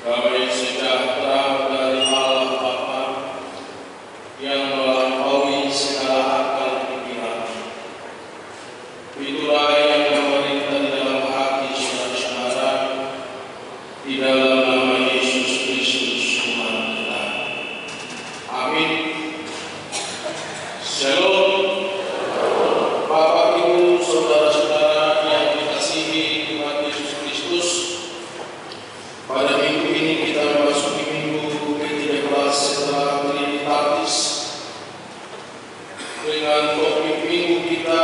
Damai sejahtera dari Allah Bapa yang melampaui segala akal pikiran. Itulah yang memerintah di dalam hati saudara-saudara di dalam nama Yesus Kristus Tuhan kita. Amin. Shalom. Bapak, Ibu, saudara-saudara yang dikasihi Tuhan Yesus Kristus, pada minggu ini kita memasuki minggu ke-13 setelah Trinitatis dengan topik minggu kita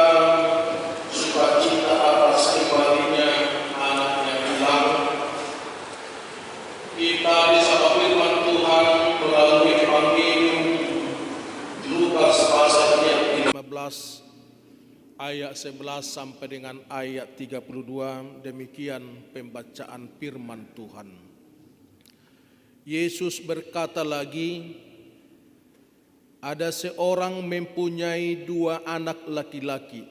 sukacita atas kembalinya anak yang hilang. Kita disapa firman Tuhan melalui Evangelium Lukas pasal yang 15 ayat 11 sampai dengan ayat 32. Demikian pembacaan firman Tuhan. Yesus berkata lagi, ada seorang mempunyai 2 anak laki-laki.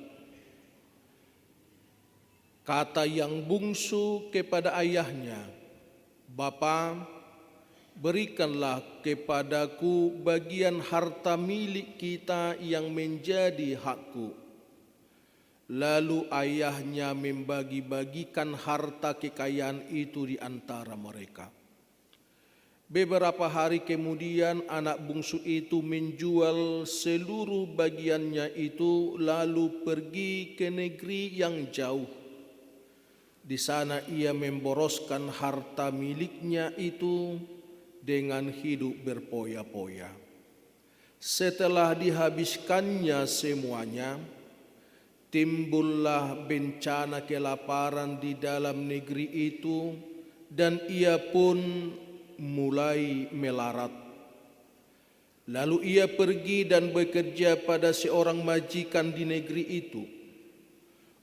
Kata yang bungsu kepada ayahnya, Bapa, berikanlah kepadaku bagian harta milik kita yang menjadi hakku. Lalu ayahnya membagi-bagikan harta kekayaan itu di antara mereka. Beberapa hari kemudian anak bungsu itu menjual seluruh bagiannya itu lalu pergi ke negeri yang jauh. Di sana ia memboroskan harta miliknya itu dengan hidup berpoya-poya. Setelah dihabiskannya semuanya, timbullah bencana kelaparan di dalam negeri itu dan ia pun mulai melarat. Lalu ia pergi dan bekerja pada seorang majikan di negeri itu.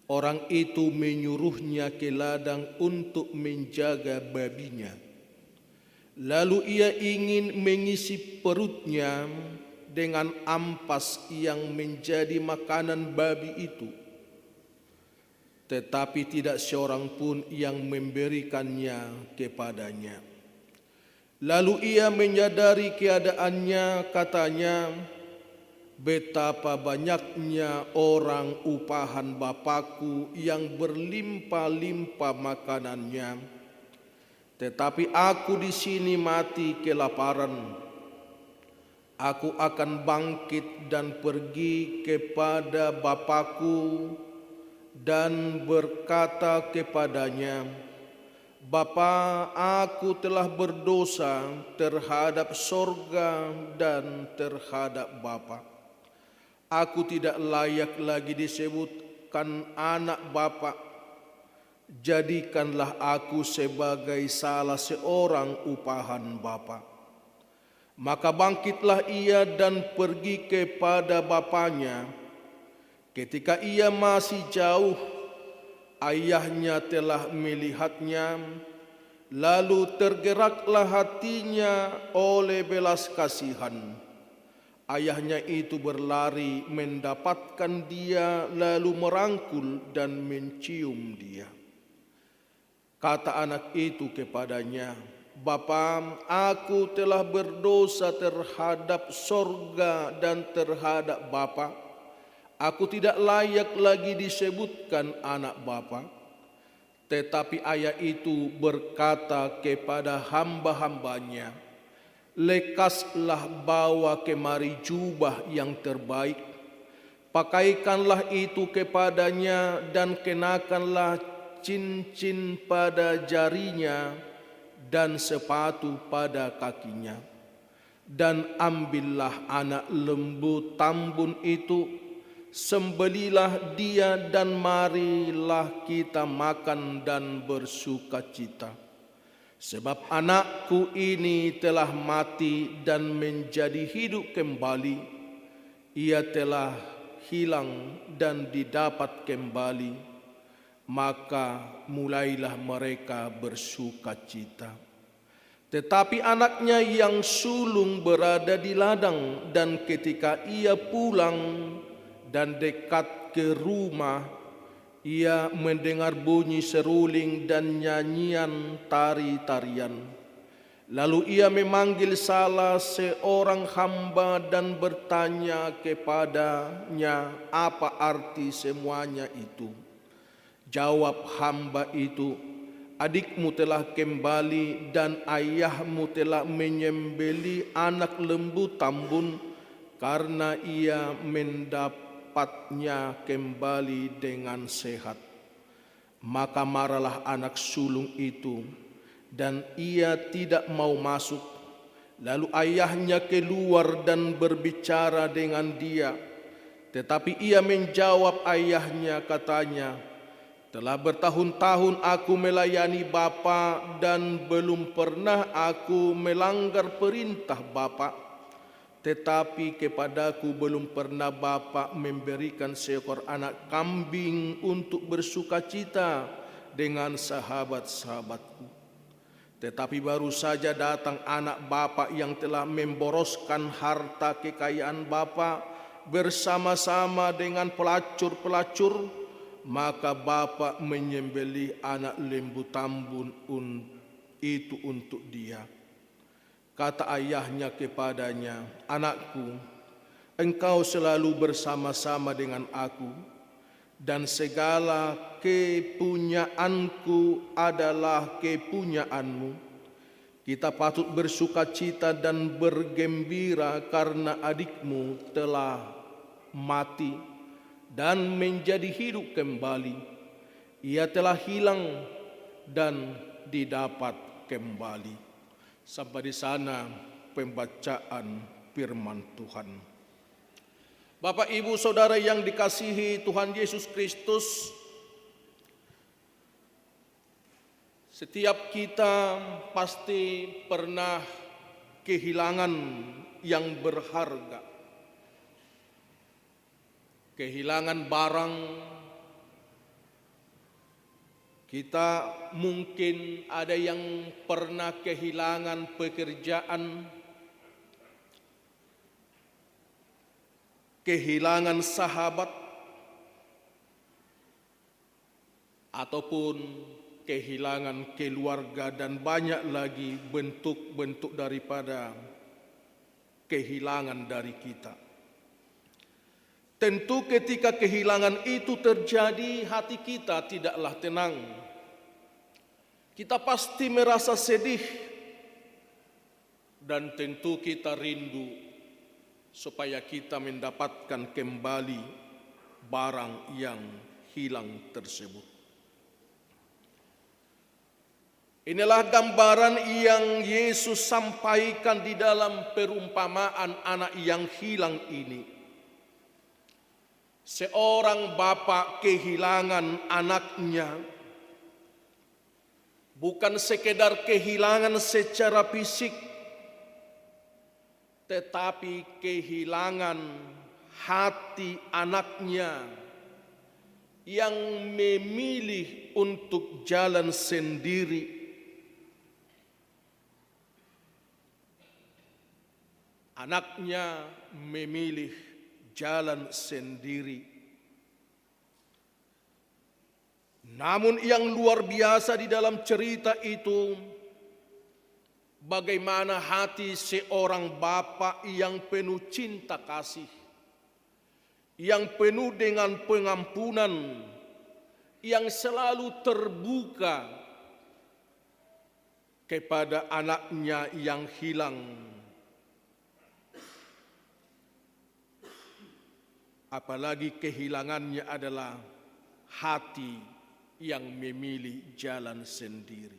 Orang itu menyuruhnya ke ladang untuk menjaga babinya. Lalu ia ingin mengisi perutnya dengan ampas yang menjadi makanan babi itu. Tetapi tidak seorang pun yang memberikannya kepadanya. Lalu ia menyadari keadaannya, katanya, betapa banyaknya orang upahan Bapakku yang berlimpah-limpah makanannya, tetapi aku di sini mati kelaparan. Aku akan bangkit dan pergi kepada Bapakku dan berkata kepadanya, Bapa, aku telah berdosa terhadap sorga dan terhadap Bapa. Aku tidak layak lagi disebutkan anak Bapa. Jadikanlah aku sebagai salah seorang upahan Bapa. Maka bangkitlah ia dan pergi kepada bapaknya. Ketika ia masih jauh, ayahnya telah melihatnya, lalu tergeraklah hatinya oleh belas kasihan. Ayahnya itu berlari mendapatkan dia, lalu merangkul dan mencium dia. Kata anak itu kepadanya, Bapa, aku telah berdosa terhadap sorga dan terhadap Bapa. Aku tidak layak lagi disebutkan anak Bapa. Tetapi ayah itu berkata kepada hamba-hambanya, lekaslah bawa kemari jubah yang terbaik, pakaikanlah itu kepadanya dan kenakanlah cincin pada jarinya dan sepatu pada kakinya. Dan ambillah anak lembu tambun itu, sembelilah dia dan marilah kita makan dan bersukacita. Sebab anakku ini telah mati dan menjadi hidup kembali. Ia telah hilang dan didapat kembali. Maka mulailah mereka bersukacita. Tetapi anaknya yang sulung berada di ladang, dan ketika ia pulang dan dekat ke rumah, ia mendengar bunyi seruling dan nyanyian tari-tarian. Lalu ia memanggil salah seorang hamba dan bertanya kepadanya, apa arti semuanya itu? Jawab hamba itu, adikmu telah kembali dan ayahmu telah menyembelih anak lembu tambun karena ia mendapatnya kembali dengan sehat. Maka marahlah anak sulung itu dan ia tidak mau masuk. Lalu ayahnya keluar dan berbicara dengan dia. Tetapi ia menjawab ayahnya, katanya, telah bertahun-tahun aku melayani Bapa dan belum pernah aku melanggar perintah Bapa. Tetapi kepadaku belum pernah Bapa memberikan seekor anak kambing untuk bersukacita dengan sahabat-sahabatku. Tetapi baru saja datang anak bapa yang telah memboroskan harta kekayaan bapa bersama-sama dengan pelacur-pelacur, maka bapa menyembelih anak lembu tambun itu untuk dia. Kata ayahnya kepadanya, anakku, engkau selalu bersama-sama dengan aku, dan segala kepunyaanku adalah kepunyaanmu. Kita patut bersukacita dan bergembira karena adikmu telah mati dan menjadi hidup kembali. Ia telah hilang dan didapat kembali. Sampai di sana pembacaan firman Tuhan. Bapak, Ibu, Saudara yang dikasihi Tuhan Yesus Kristus, setiap kita pasti pernah kehilangan yang berharga. Kehilangan barang, kita mungkin ada yang pernah kehilangan pekerjaan, kehilangan sahabat, ataupun kehilangan keluarga, dan banyak lagi bentuk-bentuk daripada kehilangan dari kita. Tentu ketika kehilangan itu terjadi, hati kita tidaklah tenang. Kita pasti merasa sedih, dan tentu kita rindu supaya kita mendapatkan kembali barang yang hilang tersebut. Inilah gambaran yang Yesus sampaikan di dalam perumpamaan anak yang hilang ini. Seorang bapa kehilangan anaknya, bukan sekedar kehilangan secara fisik, tetapi kehilangan hati anaknya yang memilih untuk jalan sendiri. Anaknya memilih jalan sendiri. Namun yang luar biasa di dalam cerita itu, bagaimana hati seorang bapa yang penuh cinta kasih, yang penuh dengan pengampunan, yang selalu terbuka kepada anaknya yang hilang. Apalagi kehilangannya adalah hati yang memilih jalan sendiri.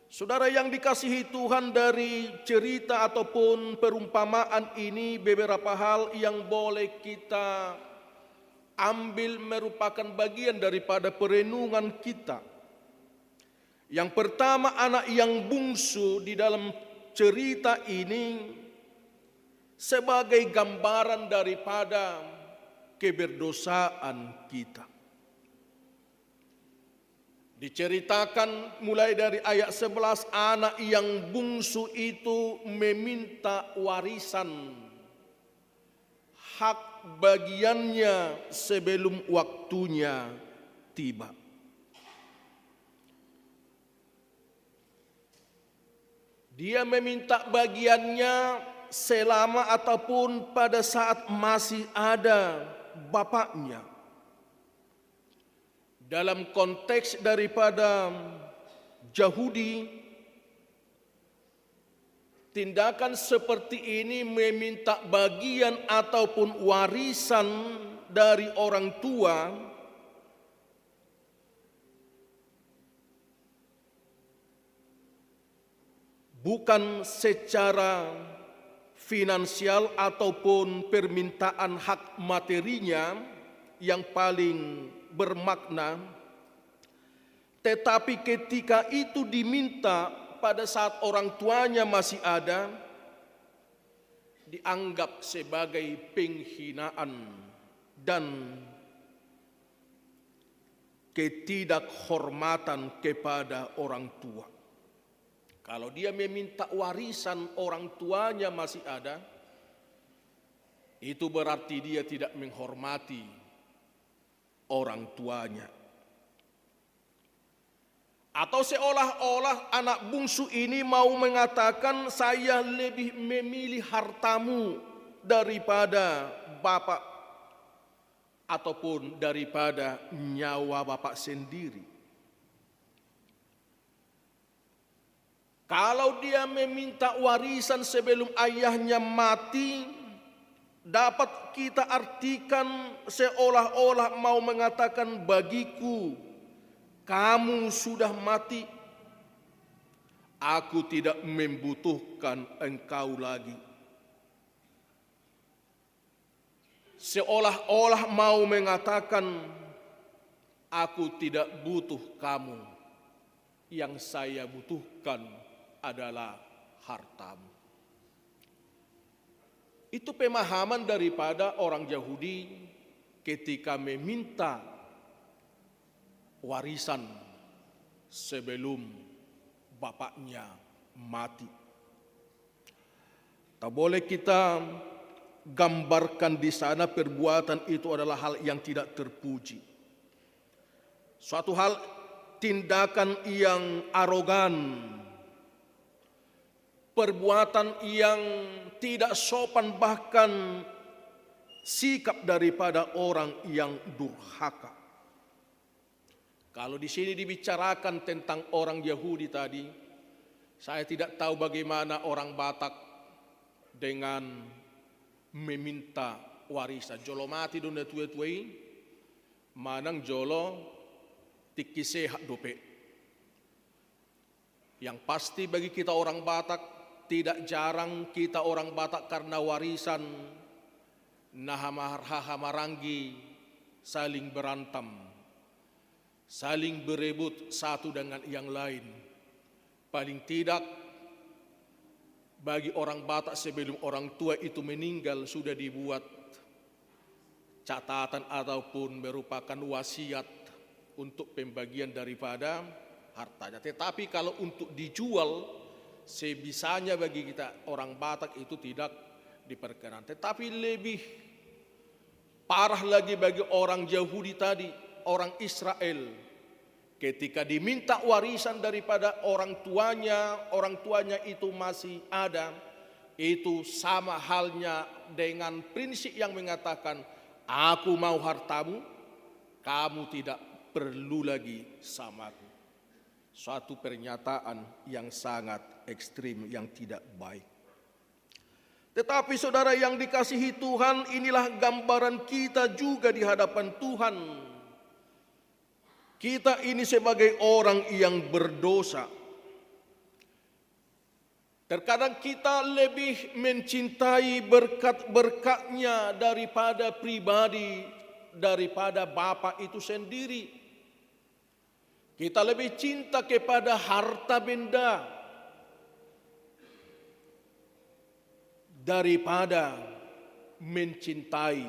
Saudara yang dikasihi Tuhan, dari cerita ataupun perumpamaan ini beberapa hal yang boleh kita ambil merupakan bagian daripada perenungan kita. Yang pertama, anak yang bungsu di dalam cerita ini sebagai gambaran daripada keberdosaan kita. Diceritakan mulai dari ayat 11, anak yang bungsu itu meminta warisan, hak bagiannya sebelum waktunya tiba. Dia meminta bagiannya selama ataupun pada saat masih ada bapaknya. Dalam konteks daripada Yahudi, tindakan seperti ini meminta bagian ataupun warisan dari orang tua bukan secara finansial ataupun permintaan hak materinya yang paling bermakna, tetapi ketika itu diminta pada saat orang tuanya masih ada, dianggap sebagai penghinaan dan ketidakhormatan kepada orang tua. Kalau dia meminta warisan orang tuanya masih ada, itu berarti dia tidak menghormati orang tuanya. Atau seolah-olah anak bungsu ini mau mengatakan, saya lebih memilih hartamu daripada bapak ataupun daripada nyawa bapak sendiri. Kalau dia meminta warisan sebelum ayahnya mati, dapat kita artikan seolah-olah mau mengatakan, bagiku kamu sudah mati, aku tidak membutuhkan engkau lagi. Seolah-olah mau mengatakan, aku tidak butuh kamu, yang saya butuhkan adalah hartamu. Itu pemahaman daripada orang Yahudi ketika meminta warisan sebelum bapaknya mati. Tak boleh kita gambarkan di sana perbuatan itu adalah hal yang tidak terpuji. Suatu hal tindakan yang arogan, perbuatan yang tidak sopan, bahkan sikap daripada orang yang durhaka. Kalau di sini dibicarakan tentang orang Yahudi tadi, saya tidak tahu bagaimana orang Batak dengan meminta warisan. Jolo mati dunia tuai-tuai, manang jolo tikise hak dope. Yang pasti bagi kita orang Batak, tidak jarang kita orang Batak karena warisan nahamarangi saling berantem, saling berebut satu dengan yang lain. Paling tidak bagi orang Batak sebelum orang tua itu meninggal sudah dibuat catatan ataupun merupakan wasiat untuk pembagian daripada hartanya. Tetapi kalau untuk dijual, sebisanya bagi kita orang Batak itu tidak diperkenan. Tetapi lebih parah lagi bagi orang Yahudi tadi, orang Israel, ketika diminta warisan daripada orang tuanya itu masih ada, itu sama halnya dengan prinsip yang mengatakan, aku mau hartamu, kamu tidak perlu lagi samaku. Suatu pernyataan yang sangat ekstrim, yang tidak baik. Tetapi saudara yang dikasihi Tuhan, inilah gambaran kita juga di hadapan Tuhan. Kita ini sebagai orang yang berdosa. Terkadang kita lebih mencintai berkat-berkatnya daripada pribadi, daripada Bapa itu sendiri. Kita lebih cinta kepada harta benda daripada mencintai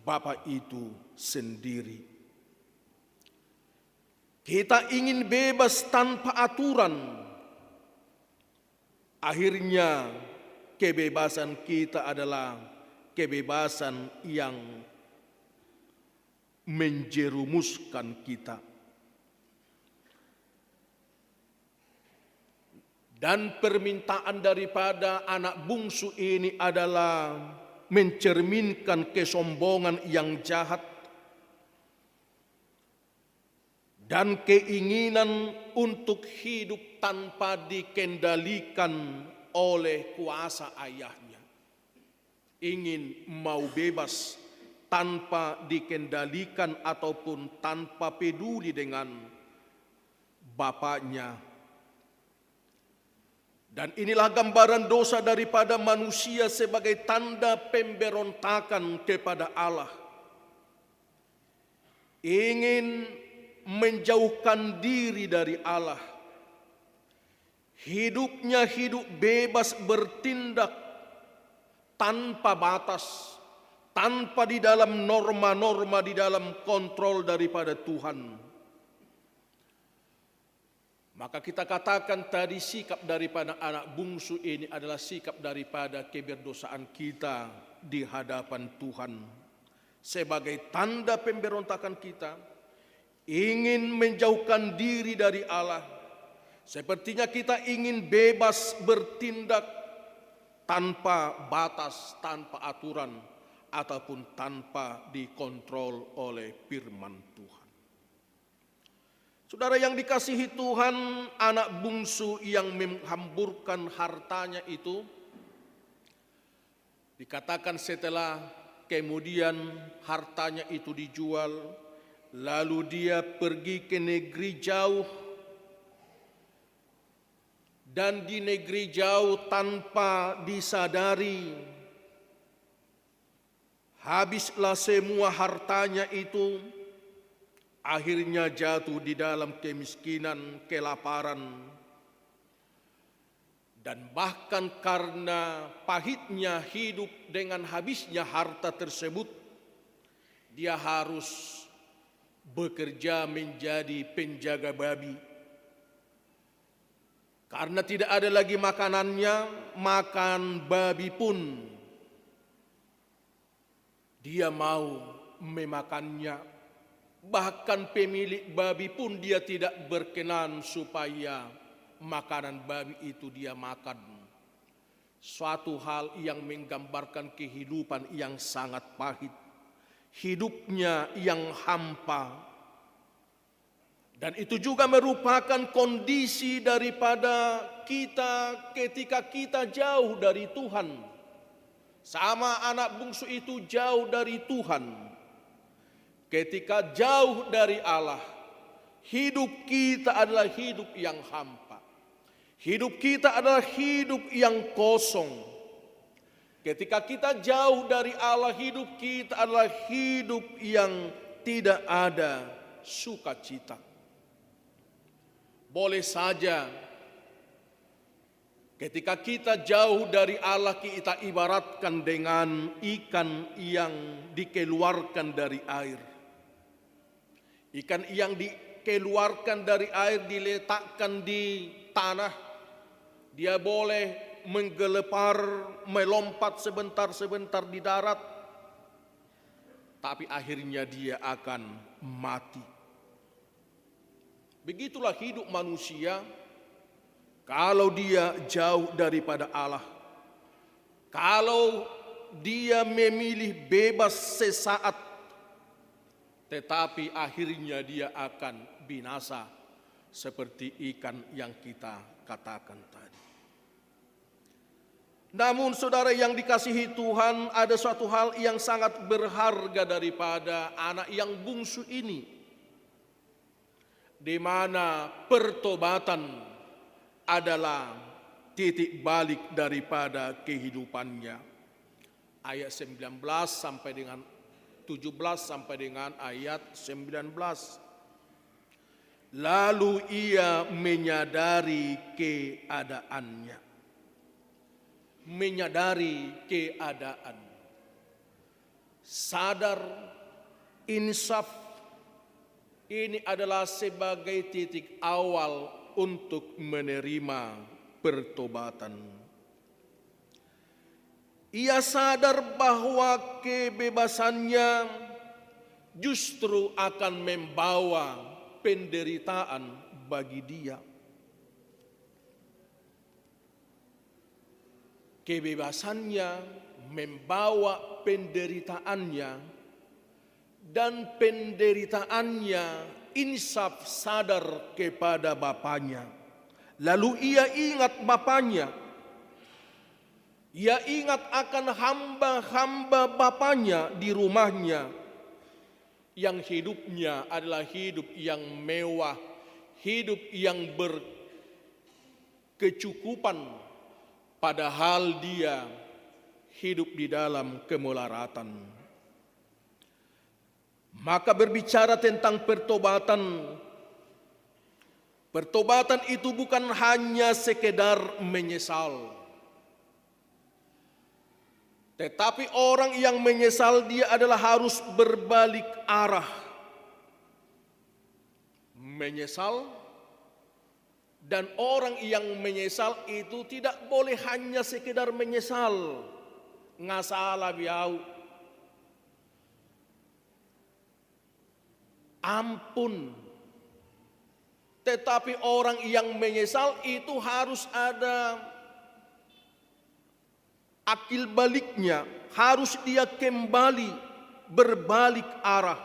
Bapa itu sendiri. Kita ingin bebas tanpa aturan. Akhirnya kebebasan kita adalah kebebasan yang menjerumuskan kita. Dan permintaan daripada anak bungsu ini adalah mencerminkan kesombongan yang jahat dan keinginan untuk hidup tanpa dikendalikan oleh kuasa ayahnya. Ingin mau bebas tanpa dikendalikan ataupun tanpa peduli dengan bapaknya. Dan inilah gambaran dosa daripada manusia sebagai tanda pemberontakan kepada Allah. Ingin menjauhkan diri dari Allah. Hidupnya hidup bebas bertindak tanpa batas, tanpa di dalam norma-norma, di dalam kontrol daripada Tuhan. Maka kita katakan tadi sikap daripada anak bungsu ini adalah sikap daripada keberdosaan kita di hadapan Tuhan. Sebagai tanda pemberontakan kita, ingin menjauhkan diri dari Allah. Sepertinya kita ingin bebas bertindak tanpa batas, tanpa aturan, ataupun tanpa dikontrol oleh firman Tuhan. Saudara yang dikasihi Tuhan, anak bungsu yang menghamburkan hartanya itu dikatakan setelah kemudian hartanya itu dijual, lalu dia pergi ke negeri jauh, dan di negeri jauh tanpa disadari habislah semua hartanya itu. Akhirnya jatuh di dalam kemiskinan, kelaparan, dan bahkan karena pahitnya hidup dengan habisnya harta tersebut, dia harus bekerja menjadi penjaga babi. Karena tidak ada lagi makanannya, makan babi pun dia mau memakannya. Bahkan pemilik babi pun dia tidak berkenan supaya makanan babi itu dia makan. Suatu hal yang menggambarkan kehidupan yang sangat pahit. Hidupnya yang hampa. Dan itu juga merupakan kondisi daripada kita ketika kita jauh dari Tuhan. Sama anak bungsu itu jauh dari Tuhan. Ketika jauh dari Allah, hidup kita adalah hidup yang hampa. Hidup kita adalah hidup yang kosong. Ketika kita jauh dari Allah, hidup kita adalah hidup yang tidak ada sukacita. Boleh saja ketika kita jauh dari Allah, kita ibaratkan dengan ikan yang dikeluarkan dari air. Ikan yang dikeluarkan dari air diletakkan di tanah. Dia boleh menggelepar, melompat sebentar-sebentar di darat. Tapi akhirnya dia akan mati. Begitulah hidup manusia kalau dia jauh daripada Allah. Kalau dia memilih bebas sesaat, tetapi akhirnya dia akan binasa seperti ikan yang kita katakan tadi. Namun saudara yang dikasihi Tuhan, ada suatu hal yang sangat berharga daripada anak yang bungsu ini, di mana pertobatan adalah titik balik daripada kehidupannya. Ayat 19 sampai dengan 17 sampai dengan ayat 19. Lalu ia menyadari keadaannya. Menyadari keadaan. Sadar, insaf. Ini adalah sebagai titik awal untuk menerima pertobatan. Ia sadar bahwa kebebasannya justru akan membawa penderitaan bagi dia. kebebasannya, membawa penderitaannya, dan penderitaannya insaf sadar kepada bapaknya. Lalu ia ingat bapaknya, ia ingat akan hamba-hamba bapaknya di rumahnya, yang hidupnya adalah hidup yang mewah, hidup yang berkecukupan, padahal dia hidup di dalam kemelaratan. Maka berbicara tentang pertobatan, pertobatan itu bukan hanya sekedar menyesal, tetapi orang yang menyesal dia adalah harus berbalik arah. Menyesal, dan orang yang menyesal itu tidak boleh hanya sekedar menyesal. Ngasalah biau, ampun. Tetapi orang yang menyesal itu harus ada akil baliknya, harus dia kembali berbalik arah.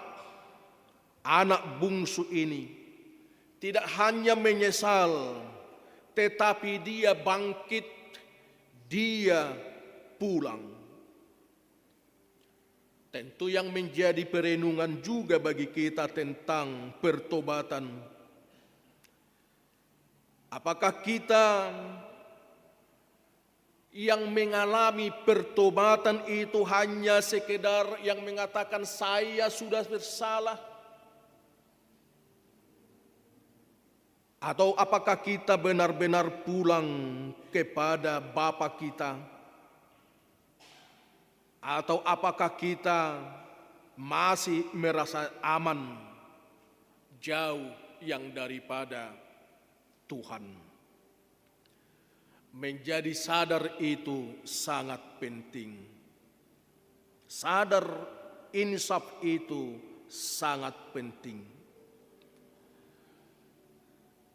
Anak bungsu ini tidak hanya menyesal, tetapi dia bangkit, dia pulang. Tentu yang menjadi perenungan juga bagi kita tentang pertobatan. Apakah kita yang mengalami pertobatan itu hanya sekedar yang mengatakan saya sudah bersalah? Atau apakah kita benar-benar pulang kepada Bapa kita? Atau apakah kita masih merasa aman jauh yang daripada Tuhan? Menjadi sadar itu sangat penting. Sadar insaf itu sangat penting.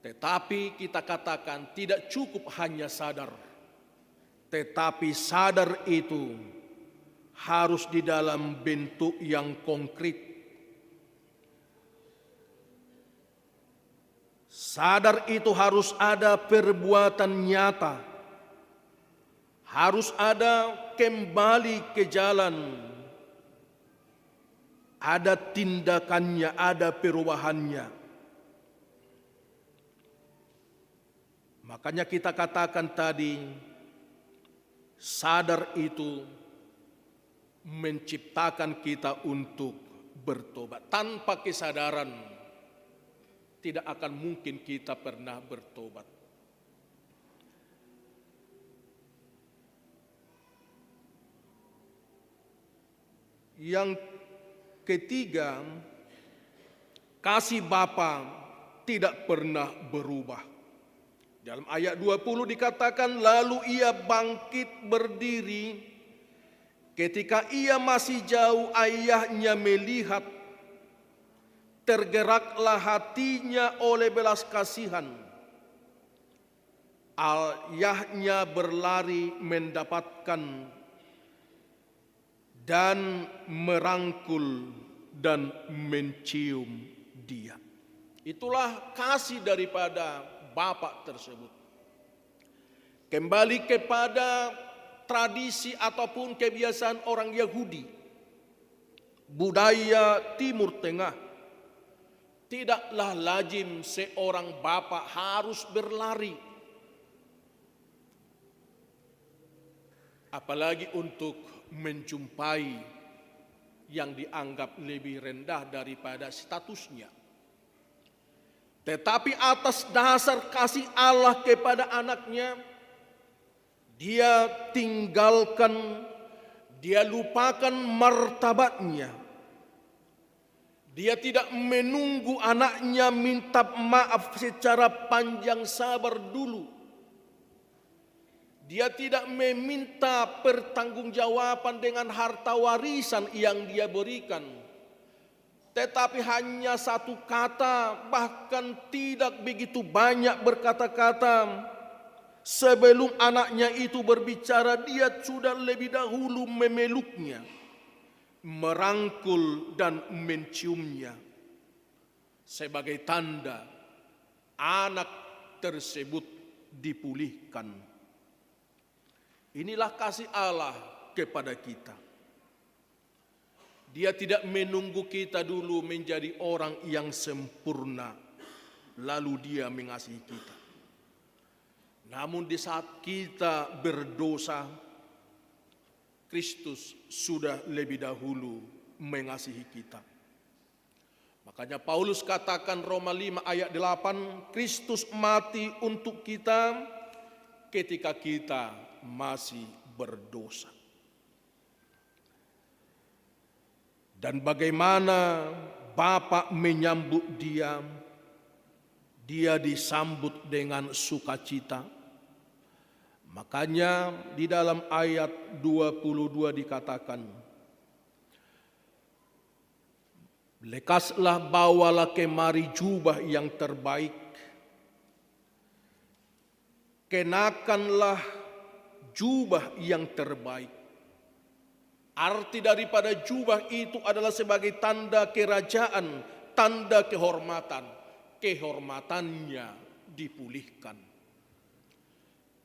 Tetapi kita katakan tidak cukup hanya sadar, tetapi sadar itu harus di dalam bentuk yang konkret. Sadar itu harus ada perbuatan nyata, harus ada kembali ke jalan, ada tindakannya, ada perubahannya. Makanya kita katakan tadi, sadar itu menciptakan kita untuk bertobat. Tanpa kesadaran tidak akan mungkin kita pernah bertobat. Yang ketiga, kasih Bapa tidak pernah berubah. Dalam ayat 20 dikatakan, lalu ia bangkit berdiri, ketika ia masih jauh ayahnya melihat, tergeraklah hatinya oleh belas kasihan. Ayahnya berlari mendapatkan dan merangkul dan mencium dia. Itulah kasih daripada Bapa tersebut. Kembali kepada tradisi ataupun kebiasaan orang Yahudi, budaya Timur Tengah, tidaklah lazim seorang bapa harus berlari, apalagi untuk menjumpai yang dianggap lebih rendah daripada statusnya. Tetapi atas dasar kasih Allah kepada anaknya, dia tinggalkan, dia lupakan martabatnya. Dia tidak menunggu anaknya minta maaf secara panjang sabar dulu. Dia tidak meminta pertanggungjawaban dengan harta warisan yang dia berikan. Tetapi hanya satu kata, bahkan tidak begitu banyak berkata-kata. Sebelum anaknya itu berbicara, dia sudah lebih dahulu memeluknya, merangkul dan menciumnya. Sebagai tanda anak tersebut dipulihkan. Inilah kasih Allah kepada kita. Dia tidak menunggu kita dulu menjadi orang yang sempurna, lalu dia mengasihi kita. Namun di saat kita berdosa, Kristus sudah lebih dahulu mengasihi kita. Makanya Paulus katakan Roma 5 ayat 8, Kristus mati untuk kita ketika kita masih berdosa. Dan bagaimana Bapa menyambut dia? Dia disambut dengan sukacita. Makanya di dalam ayat 22 dikatakan, lekaslah bawalah kemari jubah yang terbaik, kenakanlah jubah yang terbaik. Arti daripada jubah itu adalah sebagai tanda kerajaan, tanda kehormatan. Kehormatannya dipulihkan.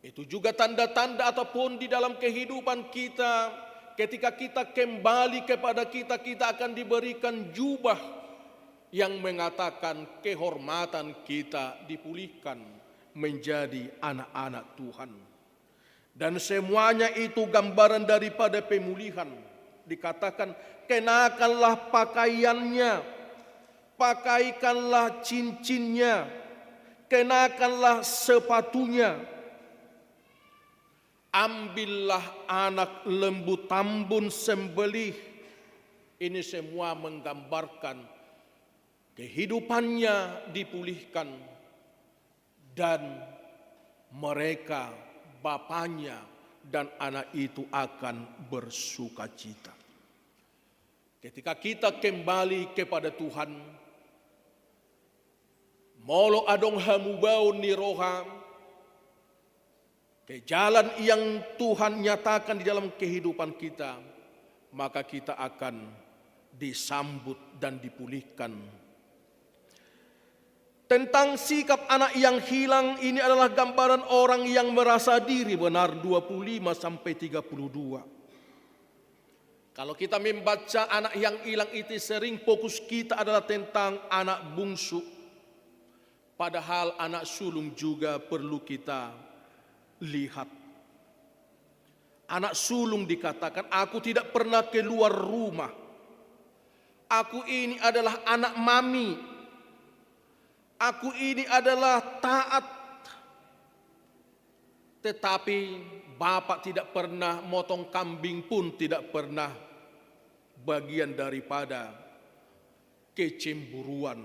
Itu juga tanda-tanda ataupun di dalam kehidupan kita, ketika kita kembali kepada kita akan diberikan jubah yang mengatakan kehormatan kita dipulihkan menjadi anak-anak Tuhan. Dan semuanya itu gambaran daripada pemulihan. Dikatakan kenakanlah pakaiannya, pakaikanlah cincinnya, kenakanlah sepatunya. Ambillah anak lembu tambun sembelih. Ini semua menggambarkan kehidupannya dipulihkan. Dan mereka, bapaknya dan anak itu akan bersukacita. Ketika kita kembali kepada Tuhan, molo adong hamubau niroham, ke jalan yang Tuhan nyatakan di dalam kehidupan kita, maka kita akan disambut dan dipulihkan. Tentang sikap anak yang hilang, ini adalah gambaran orang yang merasa diri benar, 25 sampai 32. Kalau kita membaca anak yang hilang itu, sering fokus kita adalah tentang anak bungsu. Padahal anak sulung juga perlu kita lihat. Anak sulung dikatakan, aku tidak pernah keluar rumah. Aku ini adalah anak mami. Aku ini adalah taat. Tetapi bapak tidak pernah motong kambing pun tidak pernah bagian daripada kecemburuan.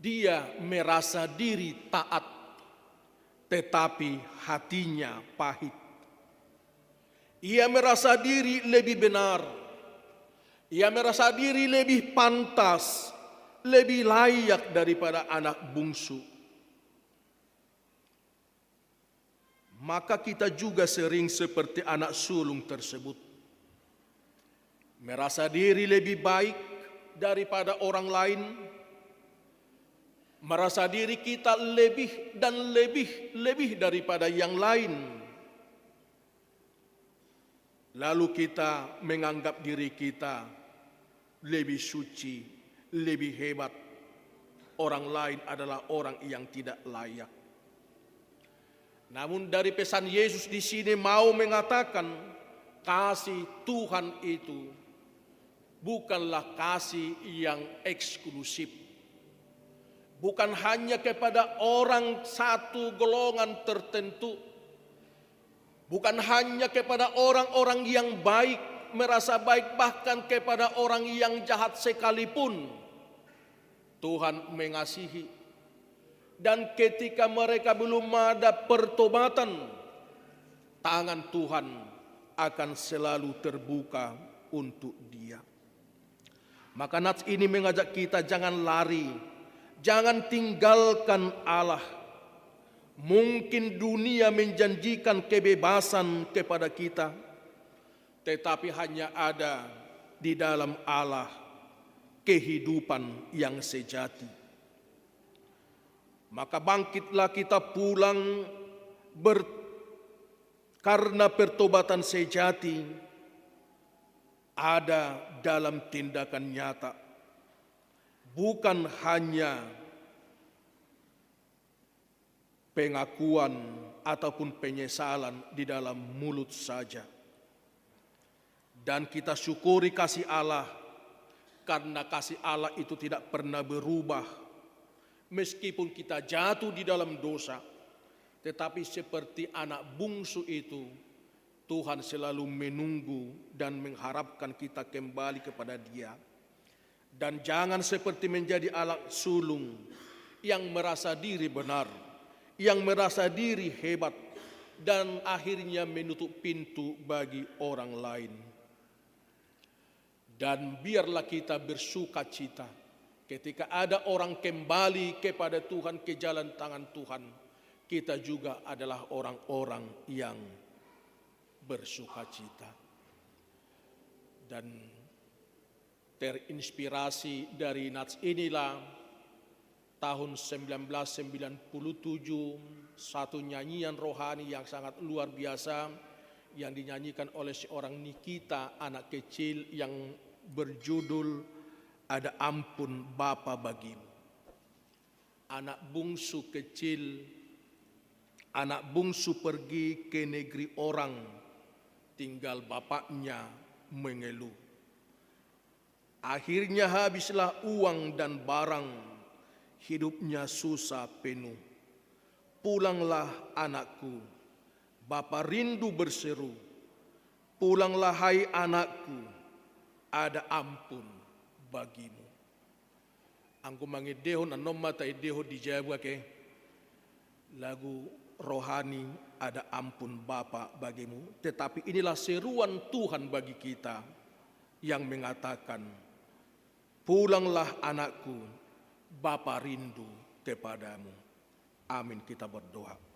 Dia merasa diri taat, tetapi hatinya pahit. Ia merasa diri lebih benar. Ia merasa diri lebih pantas, lebih layak daripada anak bungsu. Maka kita juga sering seperti anak sulung tersebut. Merasa diri lebih baik daripada orang lain. Merasa diri kita lebih dan lebih daripada yang lain. Lalu kita menganggap diri kita lebih suci, lebih hebat. Orang lain adalah orang yang tidak layak. Namun dari pesan Yesus di sini mau mengatakan, kasih Tuhan itu bukanlah kasih yang eksklusif. Bukan hanya kepada orang satu golongan tertentu. Bukan hanya kepada orang-orang yang baik, merasa baik, bahkan kepada orang yang jahat sekalipun Tuhan mengasihi. Dan ketika mereka belum ada pertobatan, tangan Tuhan akan selalu terbuka untuk dia. Maka nats ini mengajak kita jangan lari, jangan tinggalkan Allah. Mungkin dunia menjanjikan kebebasan kepada kita, tetapi hanya ada di dalam Allah kehidupan yang sejati. Maka bangkitlah kita pulang karena pertobatan sejati ada dalam tindakan nyata, bukan hanya pengakuan ataupun penyesalan di dalam mulut saja. Dan kita syukuri kasih Allah, karena kasih Allah itu tidak pernah berubah. Meskipun kita jatuh di dalam dosa, tetapi seperti anak bungsu itu, Tuhan selalu menunggu dan mengharapkan kita kembali kepada Dia. Dan jangan seperti menjadi anak sulung yang merasa diri benar, yang merasa diri hebat, dan akhirnya menutup pintu bagi orang lain. Dan biarlah kita bersuka cita ketika ada orang kembali kepada Tuhan, ke jalan tangan Tuhan. Kita juga adalah orang-orang yang bersuka cita. Dan terinspirasi dari nats inilah, tahun 1997 satu nyanyian rohani yang sangat luar biasa yang dinyanyikan oleh seorang Nikita, anak kecil, yang berjudul Ada Ampun Bapa Bagimu. Anak bungsu kecil, anak bungsu pergi ke negeri orang, tinggal bapaknya mengeluh. Akhirnya habislah uang dan barang, hidupnya susah penuh. Pulanglah anakku, Bapa rindu berseru. Pulanglah hai anakku, ada ampun bagimu. Angku mangideho na nomata ideho dijawa ke lagu rohani Ada Ampun Bapa Bagimu. Tetapi inilah seruan Tuhan bagi kita yang mengatakan, pulanglah anakku, Bapa rindu kepadamu. Amin, kita berdoa.